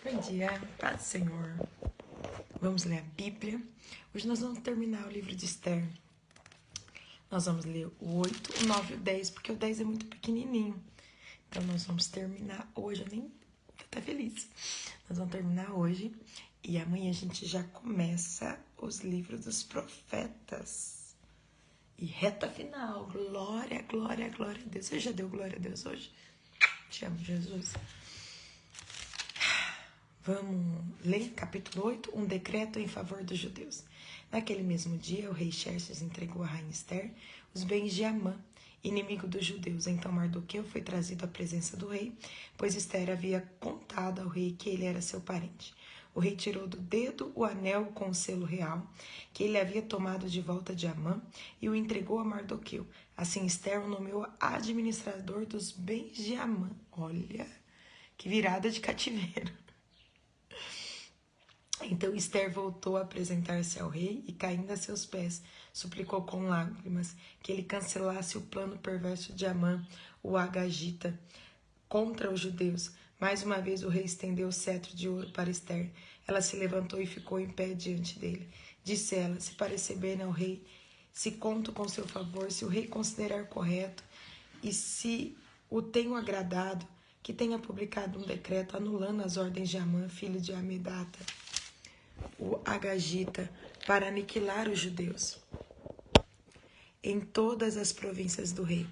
Bom dia, paz do Senhor. Vamos ler a Bíblia. Hoje nós vamos terminar o livro de Esther. Nós vamos ler o 8, o 9 e o 10, porque o 10 é muito pequenininho. Então nós vamos terminar hoje. Eu nem tô até feliz. Nós vamos terminar hoje e amanhã a gente já começa os livros dos profetas. E reta final. Glória, glória, glória a Deus. Você já deu glória a Deus hoje? Te amo, Jesus. Vamos ler capítulo 8, um decreto em favor dos judeus. Naquele mesmo dia, o rei Xerxes entregou à rainha Esther os bens de Amã, inimigo dos judeus. Então Mardoqueu foi trazido à presença do rei, pois Esther havia contado ao rei que ele era seu parente. O rei tirou do dedo o anel com o selo real, que ele havia tomado de volta de Amã, e o entregou a Mardoqueu. Assim Esther o nomeou administrador dos bens de Amã. Olha, que virada de cativeiro. Então Esther voltou a apresentar-se ao rei e, caindo a seus pés, suplicou com lágrimas que ele cancelasse o plano perverso de Amã, o Agagita, contra os judeus. Mais uma vez o rei estendeu o cetro de ouro para Esther. Ela se levantou e ficou em pé diante dele. Disse ela: se parecer bem ao rei, se conto com seu favor, se o rei considerar correto e se o tenho agradado, que tenha publicado um decreto anulando as ordens de Amã, filho de Amedata, o Agagita, para aniquilar os judeus em todas as províncias do rei.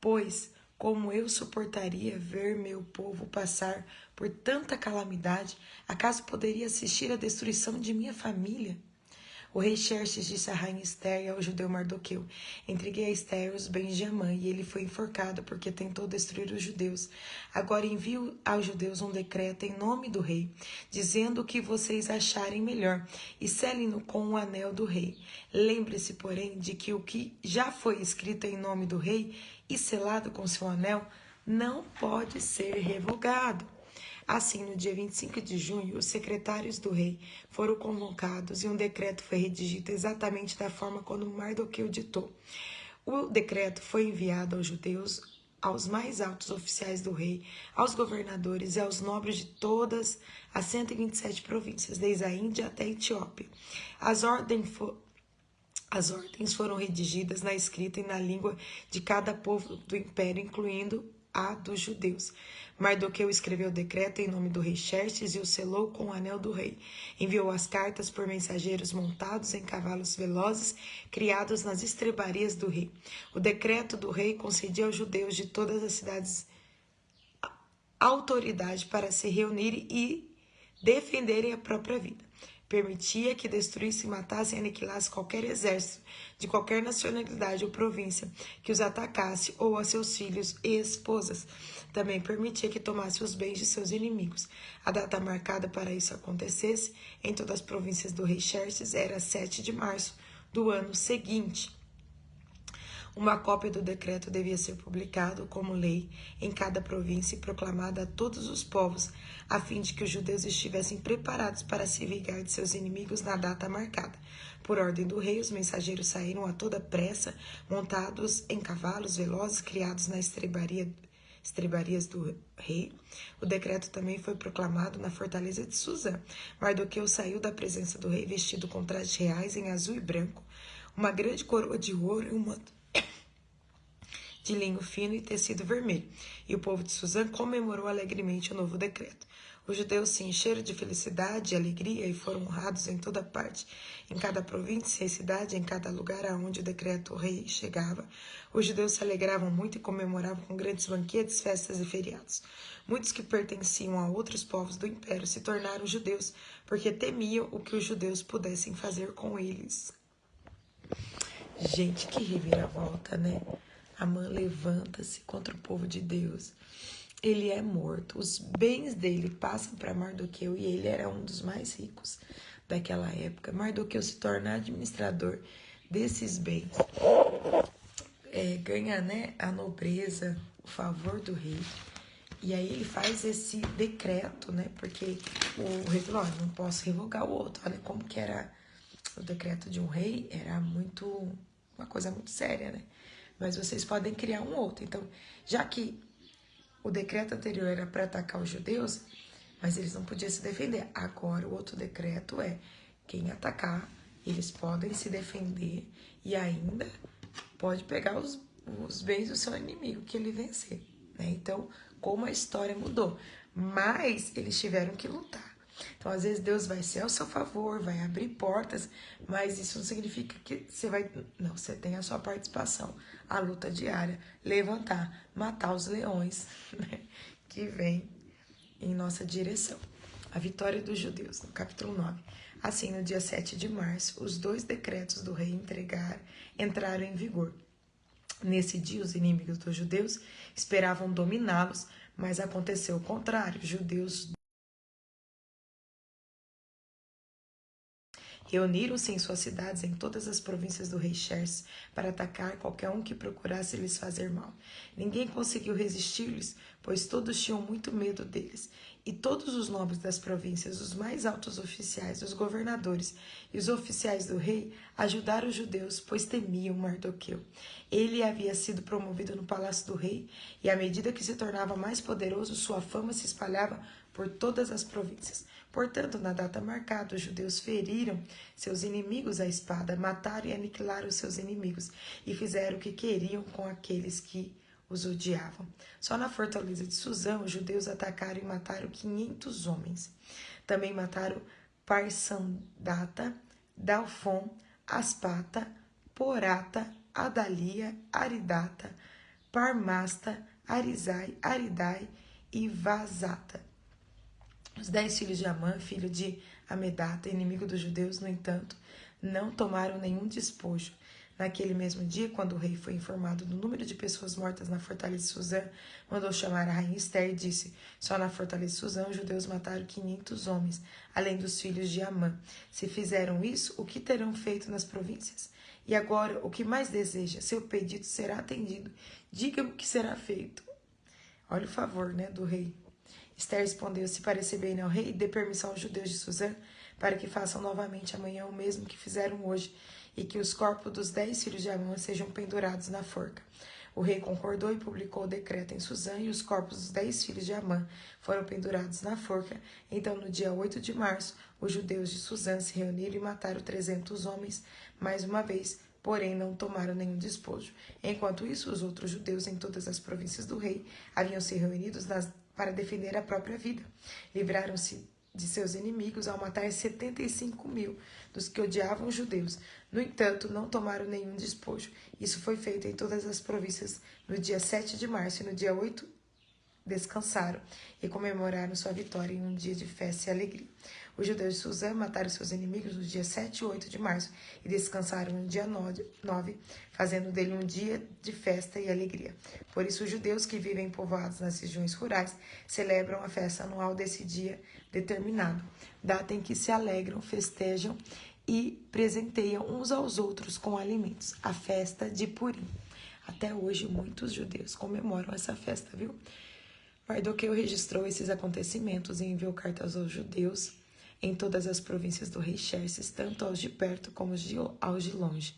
Pois, como eu suportaria ver meu povo passar por tanta calamidade? Acaso poderia assistir à destruição de minha família? O rei Xerxes disse à rainha Esther e ao judeu Mardoqueu: entreguei a Esther os bens de Amã, e ele foi enforcado porque tentou destruir os judeus. Agora envio aos judeus um decreto em nome do rei, dizendo o que vocês acharem melhor, e selem-no com o anel do rei. Lembre-se, porém, de que o que já foi escrito em nome do rei e selado com seu anel não pode ser revogado. Assim, no dia 25 de junho, os secretários do rei foram convocados e um decreto foi redigido exatamente da forma como Mardoqueu ditou. O decreto foi enviado aos judeus, aos mais altos oficiais do rei, aos governadores e aos nobres de todas as 127 províncias, desde a Índia até a Etiópia. As ordens foram redigidas na escrita e na língua de cada povo do império, incluindo a dos judeus. Mardoqueu escreveu o decreto em nome do rei Xerxes e o selou com o anel do rei. Enviou as cartas por mensageiros montados em cavalos velozes, criados nas estrebarias do rei. O decreto do rei concedia aos judeus de todas as cidades autoridade para se reunirem e defenderem a própria vida. Permitia que destruísse, matasse e aniquilasse qualquer exército de qualquer nacionalidade ou província que os atacasse, ou a seus filhos e esposas. Também permitia que tomasse os bens de seus inimigos. A data marcada para isso acontecesse em todas as províncias do rei Xerxes era 7 de março do ano seguinte. Uma cópia do decreto devia ser publicado como lei em cada província e proclamada a todos os povos, a fim de que os judeus estivessem preparados para se vingar de seus inimigos na data marcada. Por ordem do rei, os mensageiros saíram a toda pressa, montados em cavalos velozes criados na estrebarias do rei. O decreto também foi proclamado na fortaleza de Suzã. Mardoqueu saiu da presença do rei vestido com trajes reais em azul e branco, uma grande coroa de ouro e um manto de linho fino e tecido vermelho, e o povo de Suzã comemorou alegremente o novo decreto. Os judeus se encheram de felicidade e alegria e foram honrados em toda parte. Em cada província e cidade, em cada lugar aonde o decreto rei chegava, os judeus se alegravam muito e comemoravam com grandes banquetes, festas e feriados. Muitos que pertenciam a outros povos do império se tornaram judeus, porque temiam o que os judeus pudessem fazer com eles. Gente, que reviravolta, né? Amã levanta-se contra o povo de Deus. Ele é morto. Os bens dele passam para Mardoqueu e ele era um dos mais ricos daquela época. Mardoqueu se torna administrador desses bens. Ganha, né, a nobreza, o favor do rei. E aí ele faz esse decreto, né? Porque o rei falou: não posso revogar o outro. Olha como que era o decreto de um rei, era uma coisa muito séria, né? Mas vocês podem criar um outro. Então, já que o decreto anterior era para atacar os judeus, mas eles não podiam se defender. Agora, o outro decreto é, quem atacar, eles podem se defender e ainda pode pegar os bens do seu inimigo que ele vencer, né? Então, como a história mudou. Mas eles tiveram que lutar. Então, às vezes, Deus vai ser ao seu favor, vai abrir portas, mas isso não significa que você vai... Não, você tem a sua participação. A luta diária, levantar, matar os leões, né, que vem em nossa direção. A vitória dos judeus, no capítulo 9. Assim, no dia 7 de março, os 2 decretos do rei entraram em vigor. Nesse dia, os inimigos dos judeus esperavam dominá-los, mas aconteceu o contrário. Os judeus reuniram-se em suas cidades em todas as províncias do rei Xerxes para atacar qualquer um que procurasse lhes fazer mal. Ninguém conseguiu resistir-lhes, pois todos tinham muito medo deles. E todos os nobres das províncias, os mais altos oficiais, os governadores e os oficiais do rei ajudaram os judeus, pois temiam Mardoqueu. Ele havia sido promovido no palácio do rei, e à medida que se tornava mais poderoso, sua fama se espalhava por todas as províncias. Portanto, na data marcada, os judeus feriram seus inimigos à espada, mataram e aniquilaram seus inimigos, e fizeram o que queriam com aqueles que os odiavam. Só na fortaleza de Suzã, os judeus atacaram e mataram 500 homens. Também mataram Parsandata, Dalfon, Aspata, Porata, Adalia, Aridata, Parmasta, Arizai, Aridai e Vazata. Os 10 filhos de Amã, filho de Amedata, inimigo dos judeus, no entanto, não tomaram nenhum despojo. Naquele mesmo dia, quando o rei foi informado do número de pessoas mortas na fortaleza de Suzã, mandou chamar a rainha Esther e disse: só na fortaleza de Suzã os judeus mataram 500 homens, além dos filhos de Amã. Se fizeram isso, o que terão feito nas províncias? E agora, o que mais deseja? Seu pedido será atendido. Diga-me o que será feito. Olha o favor, né, do rei. Esther respondeu: se parecer bem ao rei, dê permissão aos judeus de Suzã para que façam novamente amanhã o mesmo que fizeram hoje, e que os corpos dos 10 filhos de Amã sejam pendurados na forca. O rei concordou e publicou o decreto em Suzã, e os corpos dos 10 filhos de Amã foram pendurados na forca. Então, no dia 8 de março, os judeus de Suzã se reuniram e mataram 300 homens, mais uma vez, porém não tomaram nenhum despojo. Enquanto isso, os outros judeus em todas as províncias do rei haviam se reunido para defender a própria vida. Livraram-se de seus inimigos ao matar 75.000 dos que odiavam os judeus. No entanto, não tomaram nenhum despojo. Isso foi feito em todas as províncias no dia 7 de março e no dia 8 descansaram e comemoraram sua vitória em um dia de festa e alegria. Os judeus de Suzã mataram seus inimigos no dia 7 e 8 de março e descansaram no dia 9, fazendo dele um dia de festa e alegria. Por isso, os judeus que vivem povoados nas regiões rurais celebram a festa anual desse dia determinado, data em que se alegram, festejam e presenteiam uns aos outros com alimentos, a festa de Purim. Até hoje, muitos judeus comemoram essa festa, viu? Mardoqueu registrou esses acontecimentos e enviou cartas aos judeus em todas as províncias do rei Xerxes, tanto aos de perto como aos de longe,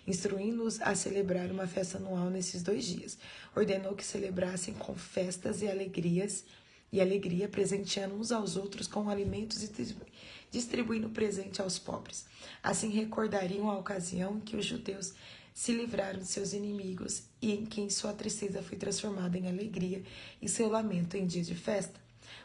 instruindo-os a celebrar uma festa anual nesses 2 dias. Ordenou que celebrassem com festas e alegria, presenteando uns aos outros com alimentos e distribuindo presente aos pobres. Assim recordariam a ocasião em que os judeus se livraram de seus inimigos e em que sua tristeza foi transformada em alegria e seu lamento em dia de festa.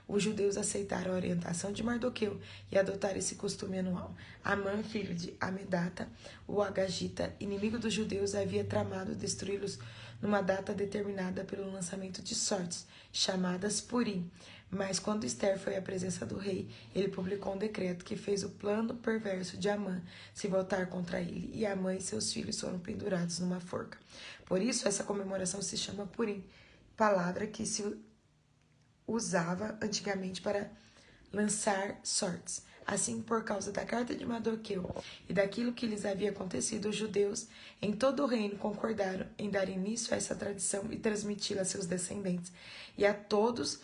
Os judeus aceitaram a orientação de Mardoqueu e adotaram esse costume anual. Amã, filho de Amedata, o Agagita, inimigo dos judeus, havia tramado destruí-los numa data determinada pelo lançamento de sortes, chamadas Purim. Mas quando Esther foi à presença do rei, ele publicou um decreto que fez o plano perverso de Amã se voltar contra ele, e Amã e seus filhos foram pendurados numa forca. Por isso, essa comemoração se chama Purim, palavra que se usava antigamente para lançar sortes. Assim, por causa da carta de Mardoqueu e daquilo que lhes havia acontecido, os judeus em todo o reino concordaram em dar início a essa tradição e transmiti-la a seus descendentes e a todos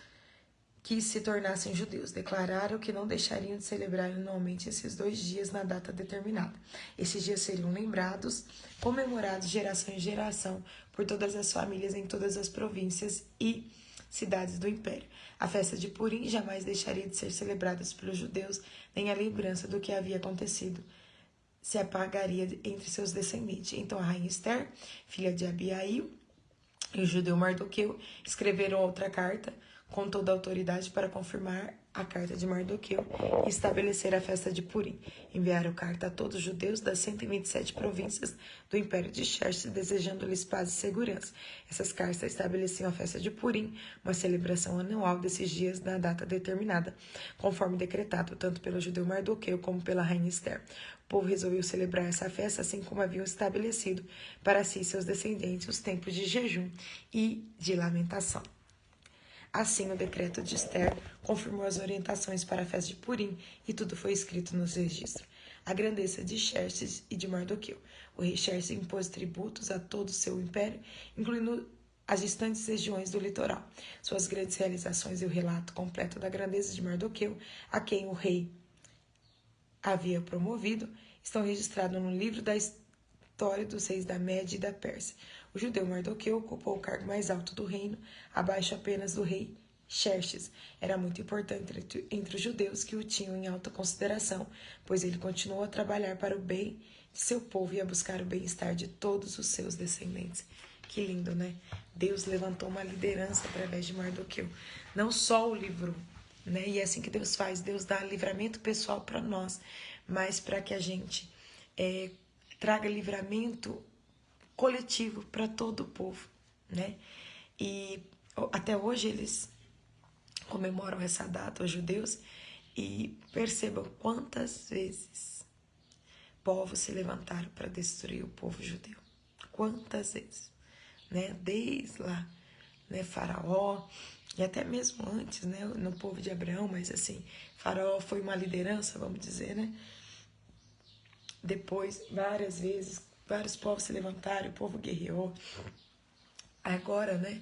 que se tornassem judeus. Declararam que não deixariam de celebrar anualmente esses 2 dias na data determinada. Esses dias seriam lembrados, comemorados de geração em geração por todas as famílias em todas as províncias e cidades do império. A festa de Purim jamais deixaria de ser celebrada pelos judeus, nem a lembrança do que havia acontecido se apagaria entre seus descendentes. Então a rainha Esther, filha de Abiail, e o judeu Mardoqueu escreveram outra carta com toda a autoridade para confirmar a carta de Mardoqueu e estabelecer a festa de Purim. Enviaram carta a todos os judeus das 127 províncias do Império de Xerxes, desejando-lhes paz e segurança. Essas cartas estabeleciam a festa de Purim, uma celebração anual desses dias na data determinada, conforme decretado tanto pelo judeu Mardoqueu como pela rainha Esther. O povo resolveu celebrar essa festa assim como haviam estabelecido para si e seus descendentes os tempos de jejum e de lamentação. Assim, o decreto de Esther confirmou as orientações para a festa de Purim e tudo foi escrito nos registros. A grandeza de Xerxes e de Mardoqueu. O rei Xerxes impôs tributos a todo o seu império, incluindo as distantes regiões do litoral. Suas grandes realizações e o relato completo da grandeza de Mardoqueu, a quem o rei havia promovido, estão registrados no livro da história dos reis da Média e da Pérsia. O judeu Mardoqueu ocupou o cargo mais alto do reino, abaixo apenas do rei Xerxes. Era muito importante entre os judeus que o tinham em alta consideração, pois ele continuou a trabalhar para o bem de seu povo e a buscar o bem-estar de todos os seus descendentes. Que lindo, né? Deus levantou uma liderança através de Mardoqueu. Não só o livrou, né? E é assim que Deus faz. Deus dá livramento pessoal para nós, mas para que a gente traga livramento coletivo para todo o povo, né? E até hoje eles comemoram essa data, os judeus, e percebam quantas vezes povos se levantaram para destruir o povo judeu. Quantas vezes, né? Desde lá, né? Faraó, e até mesmo antes, né? No povo de Abraão, mas assim, Faraó foi uma liderança, vamos dizer, né? Depois, várias vezes, vários povos se levantaram, o povo guerreou. Agora, né,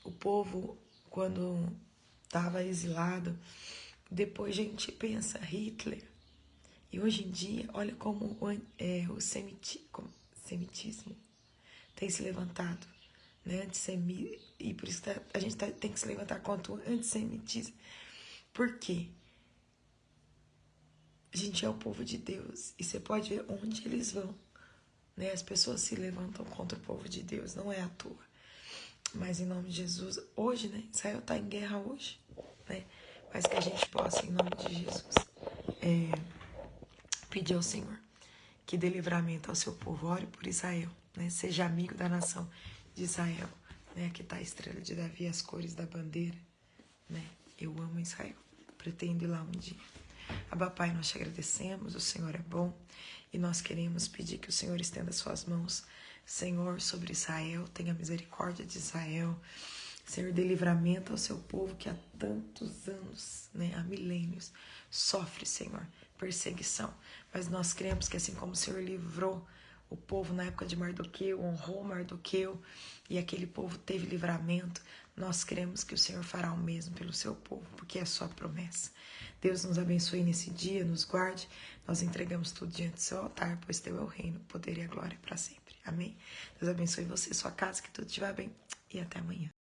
o povo, quando estava exilado, depois a gente pensa Hitler. E hoje em dia, olha como o semitismo tem se levantado, né, e por isso a gente tem que se levantar contra o antissemitismo. Por quê? A gente é o povo de Deus e você pode ver onde eles vão, né? As pessoas se levantam contra o povo de Deus, não é à toa. Mas em nome de Jesus, hoje, né? Israel está em guerra hoje, né? Mas que a gente possa, em nome de Jesus, pedir ao Senhor que dê livramento ao seu povo. Ore por Israel, né? Seja amigo da nação de Israel, né? Aqui está a estrela de Davi, as cores da bandeira, né? Eu amo Israel, pretendo ir lá um dia. Abba, Pai, nós te agradecemos, o Senhor é bom e nós queremos pedir que o Senhor estenda suas mãos, Senhor, sobre Israel, tenha misericórdia de Israel, Senhor, dê livramento ao seu povo que há tantos anos, né, há milênios, sofre, Senhor, perseguição, mas nós cremos que assim como o Senhor livrou o povo na época de Mardoqueu, honrou Mardoqueu e aquele povo teve livramento, nós cremos que o Senhor fará o mesmo pelo seu povo, porque é a sua promessa. Deus nos abençoe nesse dia, nos guarde. Nós entregamos tudo diante do seu altar, pois teu é o reino, o poder e a glória para sempre. Amém? Deus abençoe você e sua casa, que tudo estiver bem. E até amanhã.